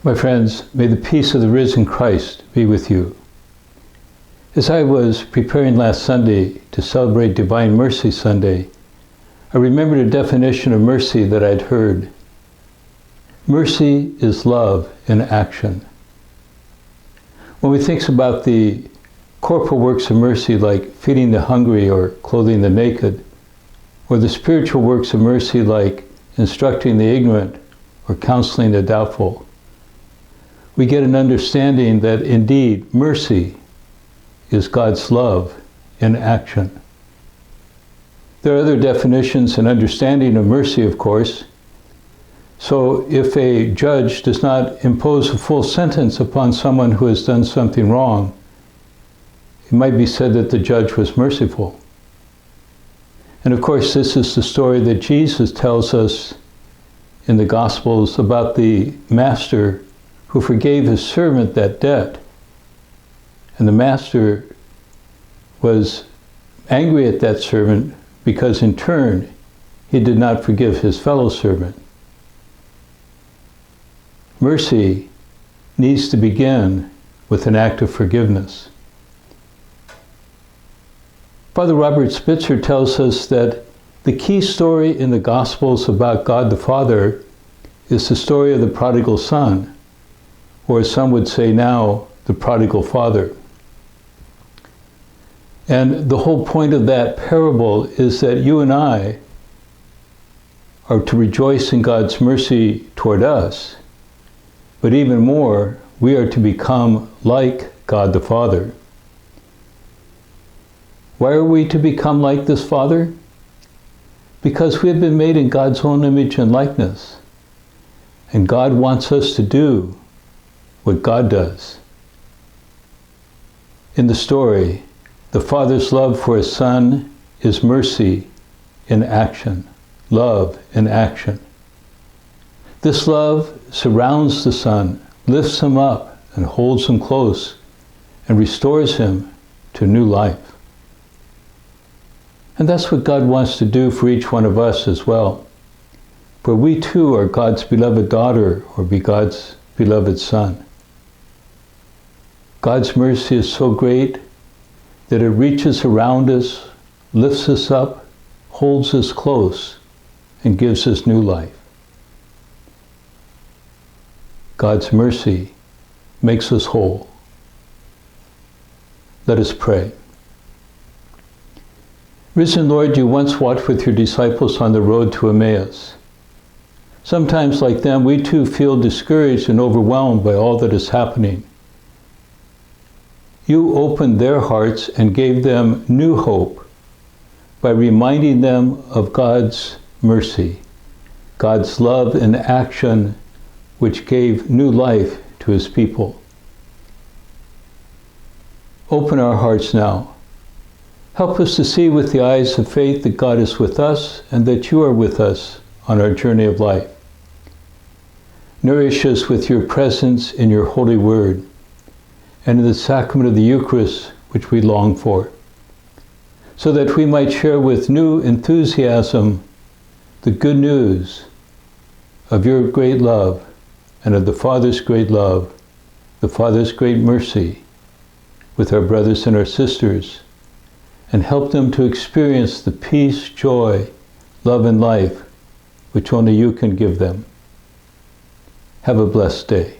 My friends, may the peace of the risen Christ be with you. As I was preparing last Sunday to celebrate Divine Mercy Sunday, I remembered a definition of mercy that I'd heard. Mercy is love in action. When we think about the corporal works of mercy like feeding the hungry or clothing the naked, or the spiritual works of mercy like instructing the ignorant or counseling the doubtful, we get an understanding that indeed mercy is God's love in action. There are other definitions and understanding of mercy, of course. So if a judge does not impose a full sentence upon someone who has done something wrong, it might be said that the judge was merciful. And of course, this is the story that Jesus tells us in the Gospels about the master who forgave his servant that debt. And the master was angry at that servant because in turn, he did not forgive his fellow servant. Mercy needs to begin with an act of forgiveness. Father Robert Spitzer tells us that the key story in the Gospels about God the Father is the story of the prodigal son, or as some would say now, the prodigal father. And the whole point of that parable is that you and I are to rejoice in God's mercy toward us, but even more, we are to become like God the Father. Why are we to become like this Father? Because we have been made in God's own image and likeness, and God wants us to do what God does. In the story, the Father's love for his Son is mercy in action, love in action. This love surrounds the Son, lifts him up and holds him close and restores him to new life. And that's what God wants to do for each one of us as well. For we too are God's beloved daughter or be God's beloved son. God's mercy is so great that it reaches around us, lifts us up, holds us close, and gives us new life. God's mercy makes us whole. Let us pray. Risen Lord, you once walked with your disciples on the road to Emmaus. Sometimes, like them, we too feel discouraged and overwhelmed by all that is happening. You opened their hearts and gave them new hope by reminding them of God's mercy, God's love in action, which gave new life to his people. Open our hearts now. Help us to see with the eyes of faith that God is with us and that you are with us on our journey of life. Nourish us with your presence in your holy word and in the sacrament of the Eucharist, which we long for, so that we might share with new enthusiasm the good news of your great love and of the Father's great love, the Father's great mercy with our brothers and our sisters, and help them to experience the peace, joy, love, and life which only you can give them. Have a blessed day.